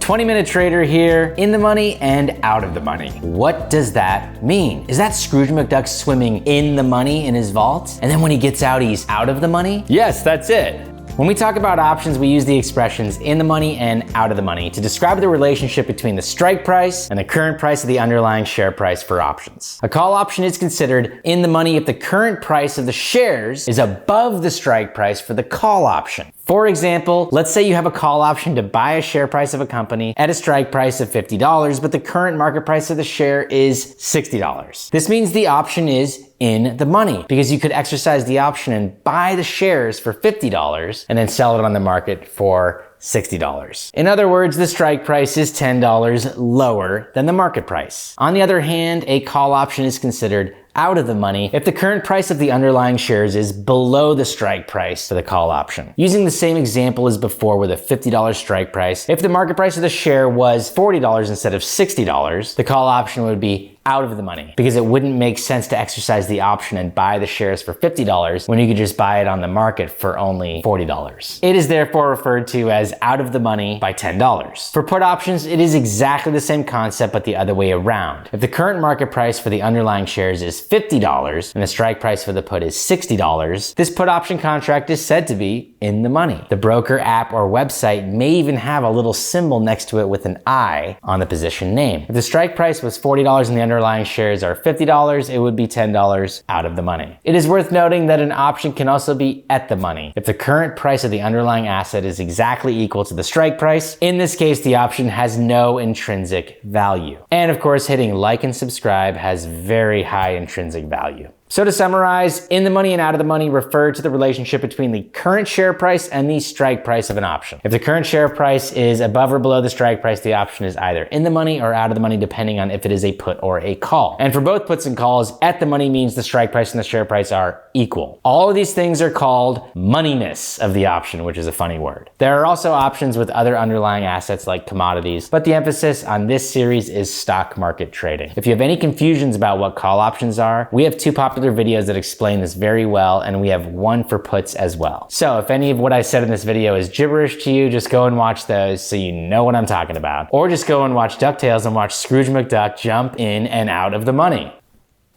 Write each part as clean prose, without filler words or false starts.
20-minute trader here, in the money and out of the money. What does that mean? Is that Scrooge McDuck swimming in the money in his vault? And then when he gets out, he's out of the money? Yes, that's it. When we talk about options, we use the expressions in the money and out of the money to describe the relationship between the strike price and the current price of the underlying share price for options. A call option is considered in the money if the current price of the shares is above the strike price for the call option. For example, let's say you have a call option to buy a share price of a company at a strike price of $50, but the current market price of the share is $60. This means the option is in the money because you could exercise the option and buy the shares for $50 and then sell it on the market for $60. In other words, the strike price is $10 lower than the market price. On the other hand, a call option is considered out of the money if the current price of the underlying shares is below the strike price for the call option. Using the same example as before with a $50 strike price, if the market price of the share was $40 instead of $60, the call option would be out of the money because it wouldn't make sense to exercise the option and buy the shares for $50 when you could just buy it on the market for only $40. It is therefore referred to as out of the money by $10. For put options, it is exactly the same concept but the other way around. If the current market price for the underlying shares is $50 and the strike price for the put is $60, this put option contract is said to be in the money. The broker, app, or website may even have a little symbol next to it with an I on the position name. If the strike price was $40 and the underlying shares are $50, it would be $10 out of the money. It is worth noting that an option can also be at the money if the current price of the underlying asset is exactly equal to the strike price. In this case, the option has no intrinsic value. And of course, hitting like and subscribe has very high intrinsic value. So to summarize, in the money and out of the money refer to the relationship between the current share price and the strike price of an option. If the current share price is above or below the strike price, the option is either in the money or out of the money depending on if it is a put or a call. And for both puts and calls, at the money means the strike price and the share price are equal. All of these things are called moneyness of the option, which is a funny word. There are also options with other underlying assets like commodities, but the emphasis on this series is stock market trading. If you have any confusions about what call options are, we have two popular videos that explain this very well, and we have one for puts as well. So if any of what I said in this video is gibberish to you, just go and watch those so you know what I'm talking about. Or just go and watch DuckTales and watch Scrooge McDuck jump in and out of the money.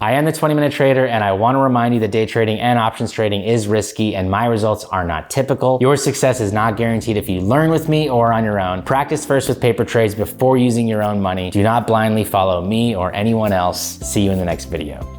I am the 20-minute trader, and I want to remind you that day trading and options trading is risky and my results are not typical. Your success is not guaranteed if you learn with me or on your own. Practice first with paper trades before using your own money. Do not blindly follow me or anyone else. See you in the next video.